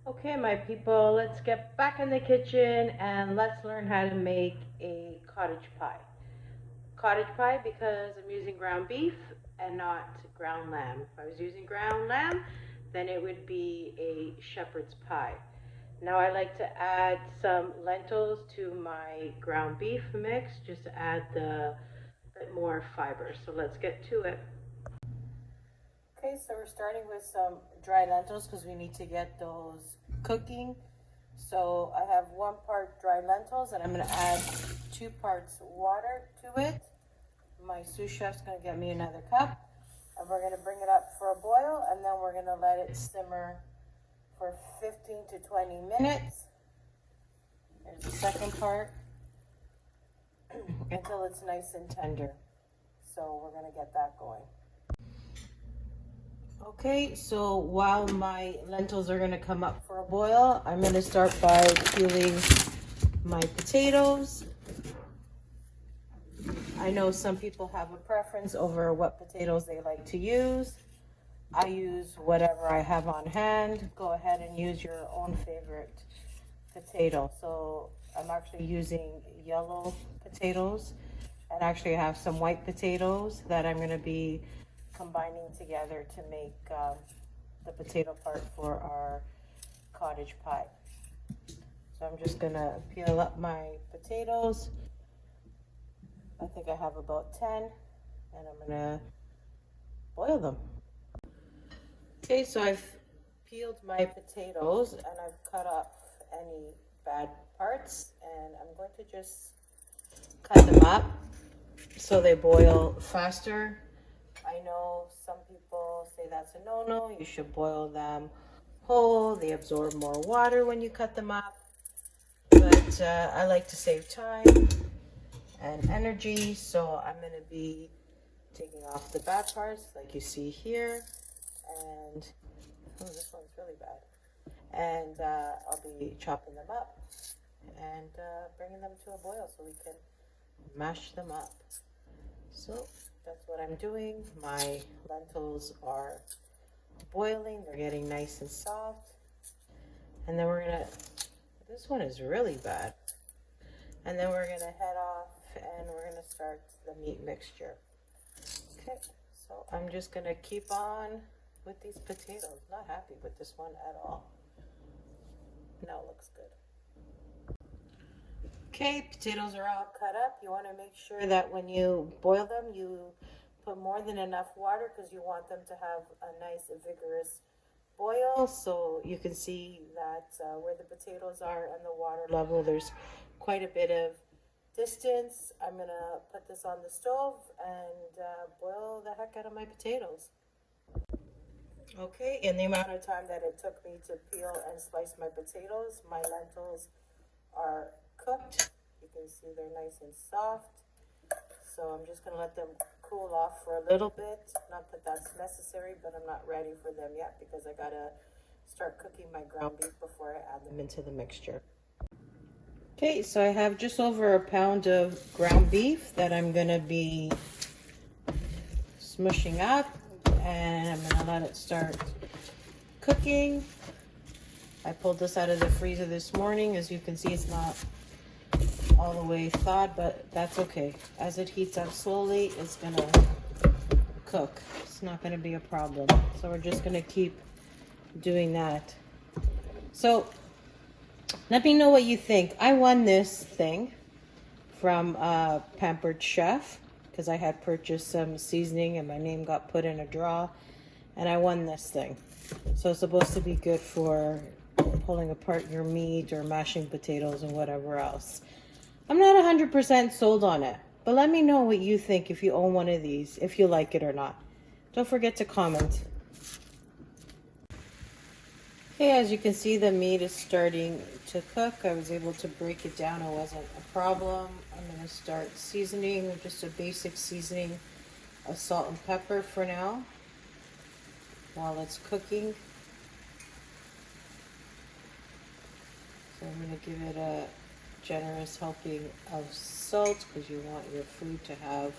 Okay, my people, let's get back in the kitchen and let's learn how to make a cottage pie. Cottage pie because I'm using ground beef and not ground lamb. If I was using ground lamb, then it would be a shepherd's pie. Now I like to add some lentils to my ground beef mix just to add the bit more fiber. So let's get to it. Okay, so we're starting with some dry lentils because we need to get those cooking. So I have 1 part dry lentils and I'm going to add 2 parts water to it. My sous chef's going to get me another cup and we're going to bring it up for a boil and then we're going to let it simmer for 15 to 20 minutes. Here's the second part until it's nice and tender. So we're going to get that going. Okay, so while my lentils are going to come up for a boil, I'm going to start by peeling my potatoes. I know some people have a preference over what potatoes they like to use. I use whatever I have on hand. Go ahead and use your own favorite potato. So I'm actually using yellow potatoes, and actually I have some white potatoes that I'm going to be combining together to make the potato part for our cottage pie. So I'm just going to peel up my potatoes. I think I have about 10, and I'm going to boil them. Okay, so I've peeled my potatoes and I've cut off any bad parts, and I'm going to just cut them up so they boil faster. I know some people say that's a no-no. You should boil them whole. They absorb more water when you cut them up. But I like to save time and energy, so I'm going to be taking off the bad parts like you see here. And, oh, this one's really bad. And I'll be chopping them up and bringing them to a boil so we can mash them up. So that's what I'm doing. My lentils are boiling. They're getting nice and soft. And then we're gonna, this one is really bad. And then we're gonna head off and we're gonna start the meat mixture. Okay, so I'm just gonna keep on with these potatoes. Not happy with this one at all. Now it looks good. Okay, potatoes are all cut up. You want to make sure that when you boil them, you put more than enough water because you want them to have a nice vigorous boil. So you can see that where the potatoes are and the water level, there's quite a bit of distance. I'm going to put this on the stove and boil the heck out of my potatoes. Okay, in the amount of time that it took me to peel and slice my potatoes, my lentils are cooked. You can see they're nice and soft. So I'm just going to let them cool off for a little bit. Not that that's necessary, but I'm not ready for them yet because I got to start cooking my ground beef before I add them into the mixture. Okay, so I have just over a pound of ground beef that I'm going to be smushing up, and I'm going to let it start cooking. I pulled this out of the freezer this morning. As you can see, it's not all the way thawed, but that's okay. As it heats up slowly, it's gonna cook. It's not gonna be a problem. So we're just gonna keep doing that. So let me know what you think. I won this thing from Pampered Chef because I had purchased some seasoning and my name got put in a draw, and I won this thing. So it's supposed to be good for pulling apart your meat or mashing potatoes and whatever else. I'm not 100% sold on it, but let me know what you think if you own one of these, if you like it or not. Don't forget to comment. Okay, as you can see, the meat is starting to cook. I was able to break it down. It wasn't a problem. I'm going to start seasoning with just a basic seasoning of salt and pepper for now while it's cooking. So I'm going to give it a generous helping of salt because you want your food to have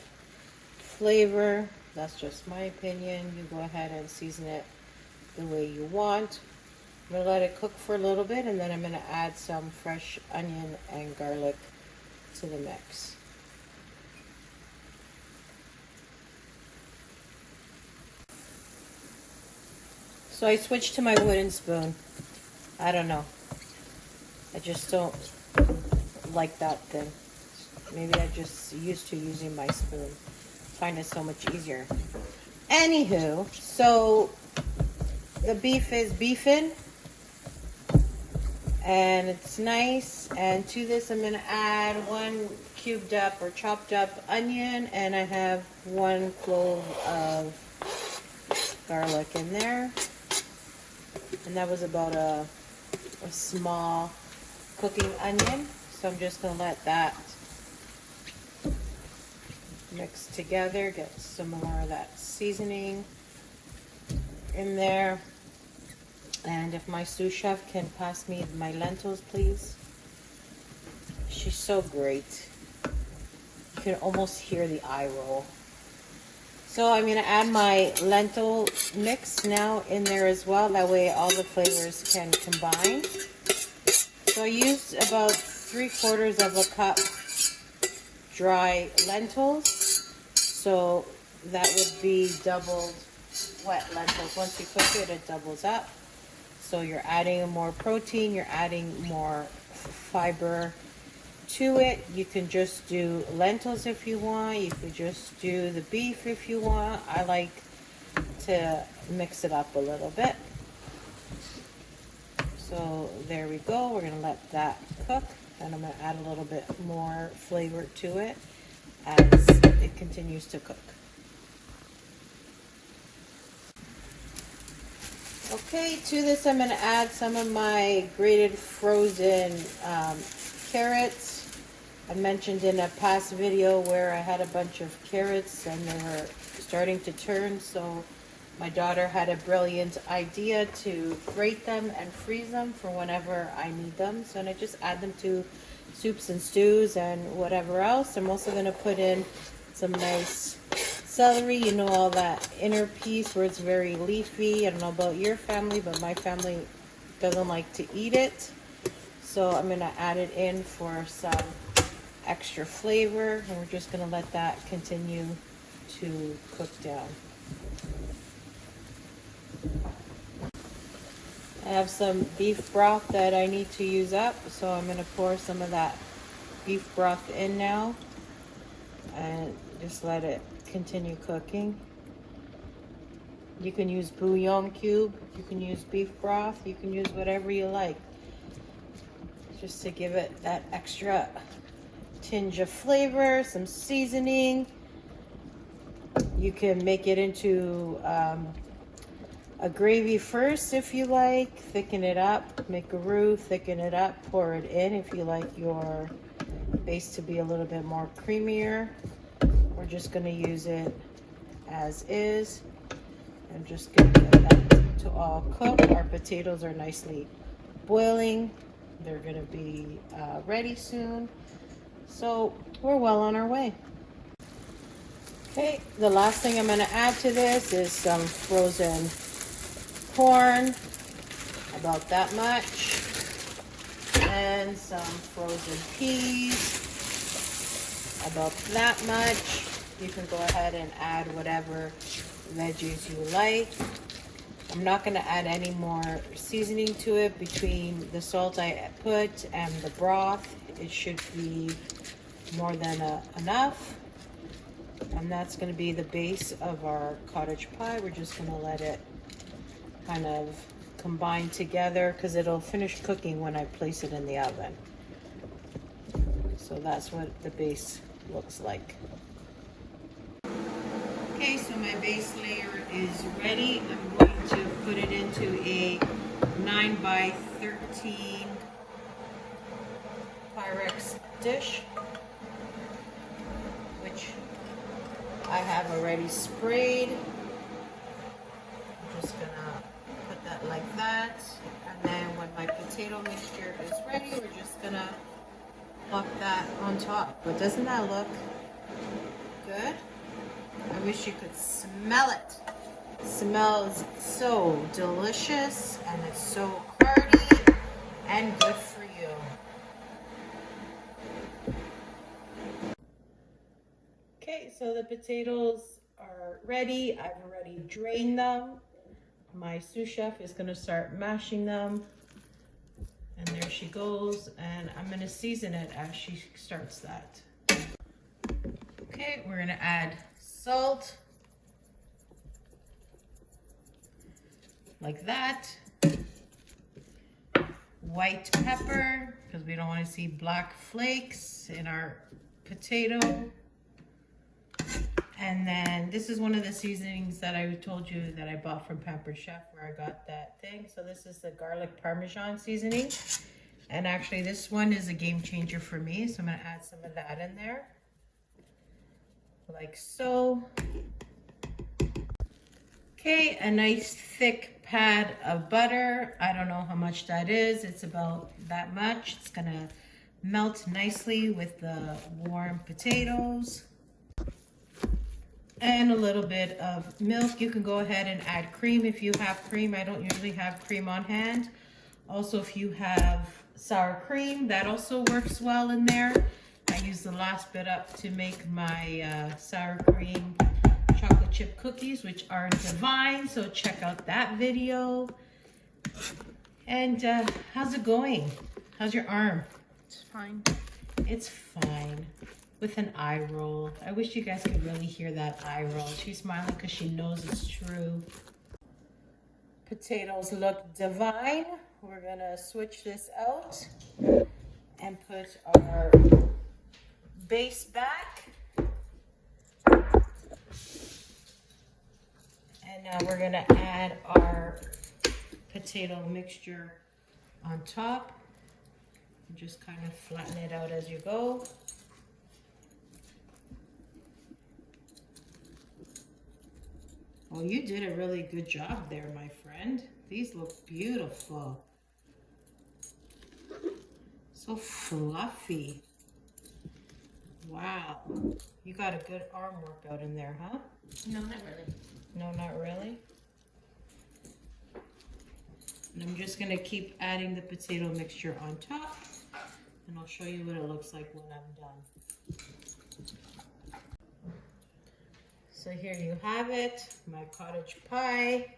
flavor. That's just my opinion. You go ahead and season it the way you want. I'm going to let it cook for a little bit, and then I'm going to add some fresh onion and garlic to the mix. So I switched to my wooden spoon. I don't know. I just don't like that thing. Maybe I just used to using my spoon. Find it so much easier. Anywho, so the beef is beefing and it's nice. And to this I'm gonna add 1 cubed up or chopped up onion, and I have 1 clove of garlic in there. And that was about a small cooking onion. So I'm just gonna let that mix together, get some more of that seasoning in there. And if my sous chef can pass me my lentils, please. She's so great. You can almost hear the eye roll. So I'm gonna add my lentil mix now in there as well. That way all the flavors can combine. So I used about 3/4 of a cup dry lentils. So that would be doubled wet lentils. Once you cook it, it doubles up. So you're adding more protein, you're adding more fiber to it. You can just do lentils if you want. You could just do the beef if you want. I like to mix it up a little bit. So there we go. We're going to let that cook, and I'm going to add a little bit more flavor to it as it continues to cook. Okay, to this I'm going to add some of my grated frozen carrots. I mentioned in a past video where I had a bunch of carrots and they were starting to turn, so my daughter had a brilliant idea to grate them and freeze them for whenever I need them. So I just add them to soups and stews and whatever else. I'm also going to put in some nice celery, you know, all that inner piece where it's very leafy. I don't know about your family, but my family doesn't like to eat it. So I'm going to add it in for some extra flavor, and we're just going to let that continue to cook down. I have some beef broth that I need to use up, so I'm going to pour some of that beef broth in now and just let it continue cooking. You can use bouillon cube, you can use beef broth, you can use whatever you like, just to give it that extra tinge of flavor, some seasoning. You can make it into a gravy first if you like, thicken it up, make a roux, thicken it up, pour it in if you like your base to be a little bit more creamier. We're just going to use it as is. I'm just going to get that to all cook. Our potatoes are nicely boiling. They're going to be ready soon. So we're well on our way. Okay, the last thing I'm going to add to this is some frozen corn, about that much, and some frozen peas, about that much. You can go ahead and add whatever veggies you like. I'm not going to add any more seasoning to it. Between the salt I put and the broth, it should be more than enough. And that's going to be the base of our cottage pie. We're just going to let it kind of combine together because it'll finish cooking when I place it in the oven. So that's what the base looks like. Okay, so my base layer is ready. I'm going to put it into a 9x13 Pyrex dish, which I have already sprayed. I'm just gonna put that like that, and then when my potato mixture is ready, we're just gonna plop that on top. But doesn't that look good? I wish you could smell it. It smells so delicious, and it's so crunchy. hearty and good for you. Okay, so the potatoes are ready. I've already drained them. My sous chef is gonna start mashing them. And there she goes, and I'm gonna season it as she starts that. Okay, we're gonna add salt, like that. White pepper, because we don't want to see black flakes in our potato. And then this is one of the seasonings that I told you that I bought from Pampered Chef, where I got that thing. So this is the garlic parmesan seasoning. And actually this one is a game changer for me. So I'm gonna add some of that in there. Like so. Okay, a nice thick pad of butter. I don't know how much that is. It's about that much. It's gonna melt nicely with the warm potatoes. And a little bit of milk. You can go ahead and add cream if you have cream. I don't usually have cream on hand. Also, if you have sour cream, that also works well in there. I use the last bit up to make my sour cream chocolate chip cookies, which are divine. So check out that video. And how's it going? How's your arm? It's fine. It's fine. With an eye roll. I wish you guys could really hear that eye roll. She's smiling because she knows it's true. Potatoes look divine. We're gonna switch this out and put our base back. And now we're gonna add our potato mixture on top. And just kind of flatten it out as you go. Well, you did a really good job there, my friend. These look beautiful. So fluffy. Wow. You got a good arm workout in there, huh? No, not really. No, not really. And I'm just gonna keep adding the potato mixture on top, and I'll show you what it looks like when I'm done. So here you have it, my cottage pie.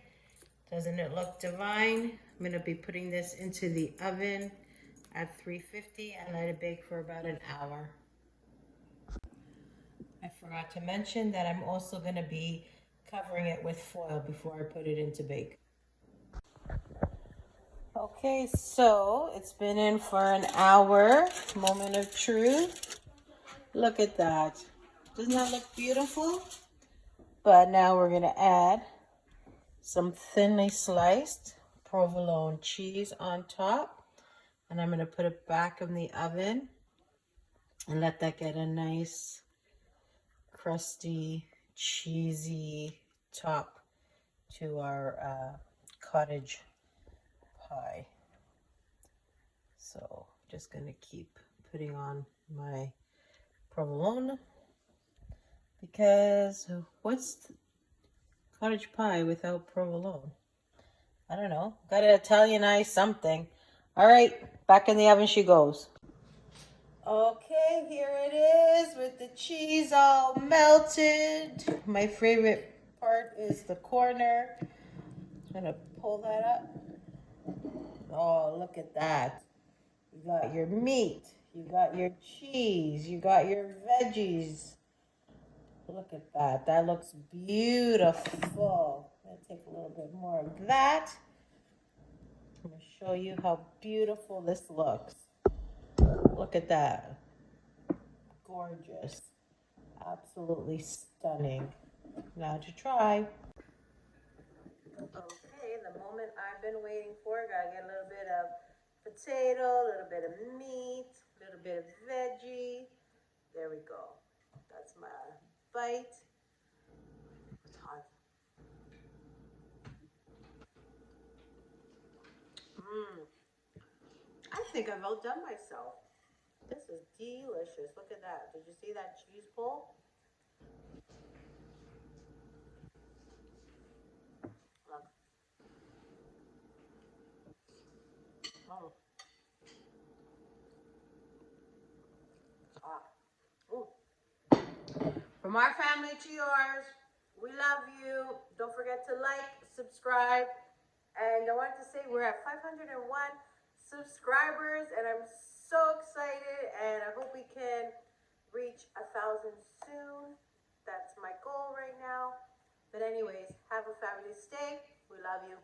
Doesn't it look divine? I'm gonna be putting this into the oven at 350 and let it bake for about an hour. I forgot to mention that I'm also gonna be covering it with foil before I put it into bake. Okay, so it's been in for an hour. Moment of truth. Look at that. Doesn't that look beautiful? But now we're gonna add some thinly sliced provolone cheese on top. And I'm gonna put it back in the oven and let that get a nice crusty, cheesy top to our cottage pie. So just gonna keep putting on my provolone, because what's cottage pie without provolone? I don't know. Gotta Italianize something. All right, back in the oven she goes. Okay, here it is with the cheese all melted. My favorite part is the corner. I'm gonna pull that up. Oh, look at that. You got your meat, you got your cheese, you got your veggies. Look at that. That looks beautiful. I'm going to take a little bit more of that. I'm going to show you how beautiful this looks. Look at that. Gorgeous. Absolutely stunning. Now to try. Okay, the moment I've been waiting for. Gotta get a little bit of potato, a little bit of meat, a little bit of veggie. There we go. That's my bite. It's hot. I think I've outdone myself. This is delicious. Look at that. Did you see that cheese pull? Look. From our family to yours, we love you. Don't forget to like, subscribe. And I wanted to say we're at 501 subscribers, and I'm so excited, and I hope we can reach 1,000 soon. That's my goal right now. But anyways, have a fabulous day. We love you.